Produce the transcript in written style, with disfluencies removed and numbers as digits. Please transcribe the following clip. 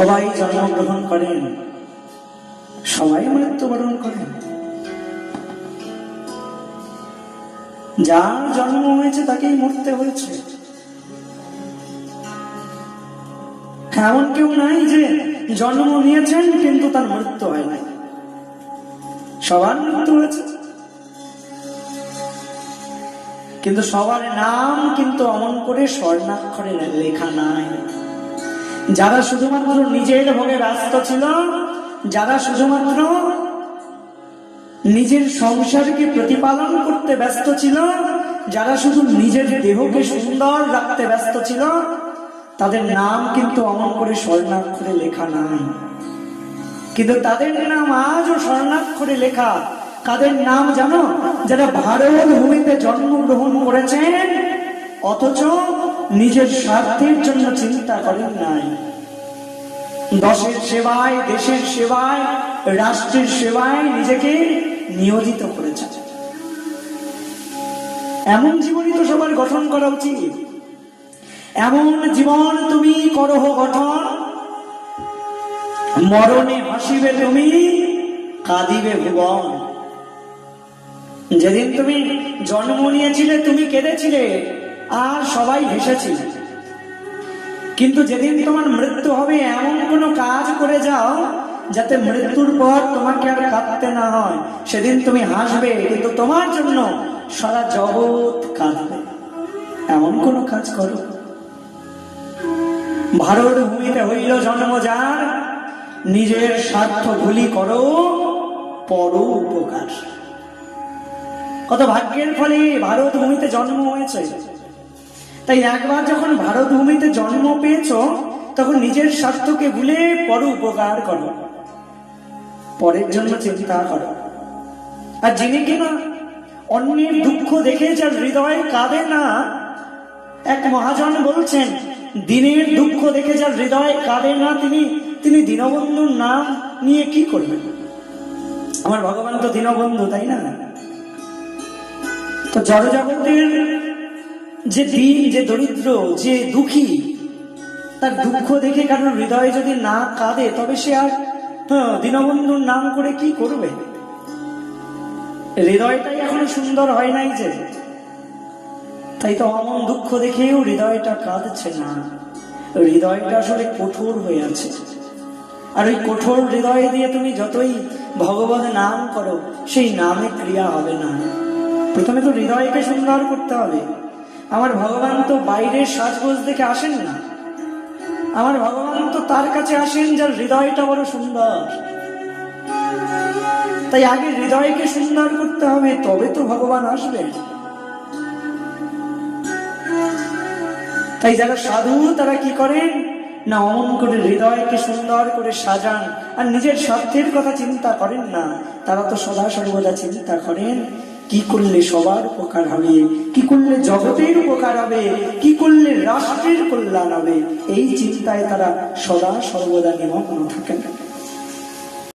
সবাই জন্মগ্রহণ করেন, সবাই মৃত্যুবরণ করেন। যার জন্ম হয়েছে তাকেই মরতে হয়েছে। এমন কেউ নাই যে জন্ম নিয়েছেন কিন্তু তার মৃত্যু হয় নাই, সবার মৃত্যু হয়েছে। কিন্তু সবার নাম কিন্তু অমন করে স্বর্ণাক্ষরে লেখা নাই। যারা শুধুমাত্র নিজের ভোগে ব্যস্ত ছিল, যারা শুধুমাত্র নিজের সংসারকে প্রতিপালন করতে ব্যস্ত ছিল, যারা শুধু নিজের দেহকে সুন্দর রাখতে ব্যস্ত ছিল, তাদের নাম কিন্তু অমন করে স্বর্ণাক্ষরে লেখা নাই। কিন্তু তাদের নাম আজও স্বর্ণাক্ষরে লেখা। কাদের নাম জানো? যারা ভারত ভূমিতে জন্মগ্রহণ করেছেন অথচ নিজের স্বার্থের জন্য চিন্তা করেন নাই। দশের সেবায়, দেশের সেবায়, রাষ্ট্রের সেবায় নিজেকে নিয়োজিত করেছে। এমন জীবনই তো সবার গঠন করা উচিত। এমন জীবন তুমি করহ গঠন, মরণে হাসিবে তুমি, কাঁদিবে ভুবন। যেদিন তুমি জন্ম নিয়েছিলে তুমি কেঁদেছিলে আর সবাই হেসেছিল, কিন্তু যেদিন তোমার মৃত্যু হবে এমন কোনো কাজ করে যাও যাতে মৃত্যুর পর তোমাকে আর কাঁদতে না হয়, সেদিন তুমি হাসবে কিন্তু তোমার জন্য সারা জগৎ কাঁদবে। এমন কোনো কাজ করো। ভারত ভূমিতে হইল জন্ম যার, নিজের স্বার্থ ভুলি করো পর উপকার। কত ভাগ্যের ফলে ভারত ভূমিতে জন্ম হয়েছে। তাই একবার যখন ভারত ভূমিতে জন্ম পেয়েছ তখন নিজের স্বার্থকে ভুলে পর উপকার করো, পরের জন্য চিন্তা করো। আর যিনি কিনা অন্যের দুঃখ দেখে যার হৃদয় কাঁদে না, এক মহাজন বলছেন দিনের দুঃখ দেখে যার হৃদয় কাঁদে না তিনি দীনবন্ধুর নাম নিয়ে কি করবেন? আমার ভগবান তো দীনবন্ধু, তাই না? তো জড়জগতের যে দিন, যে দরিদ্র, যে দুঃখী, তার দুঃখ দেখে কারণ হৃদয় যদি না কাঁদে তবে সে আর দীনবন্ধুর নাম করে কি করবে? হৃদয়টাই এখনো সুন্দর হয় নাই যে, তাই তো অমন দুঃখ দেখেও হৃদয়টা কাঁদছে না। হৃদয়টা আসলে কঠোর হয়ে আছে। আর ওই কঠোর হৃদয় দিয়ে তুমি যতই ভগবান নাম করো সেই নামে ক্রিয়া হবে না। প্রথমে তো হৃদয়কে সুন্দর করতে হবে। আমার ভগবান তো বাইরের সাজগোজ দেখে আসেন না, আমার ভগবান তো তার কাছে আসেন যার হৃদয়টা বড় সুন্দর। তাই আগে হৃদয়কে সুন্দর করতে হবে, তবে তো ভগবান আসবে। তাই যারা সাধু তারা কি করেন না, অমন করে হৃদয়কে সুন্দর করে সাজান আর নিজের স্বার্থের কথা চিন্তা করেন না। তারা তো সদা সর্বদা চিন্তা করেন কি করলে সবার উপকার হবে, কি করলে জগতের উপকার হবে, কি করলে রাষ্ট্রের কল্যাণ হবে। এই চিন্তায় তারা সদা সর্বদা নিমগ্ন থাকেন।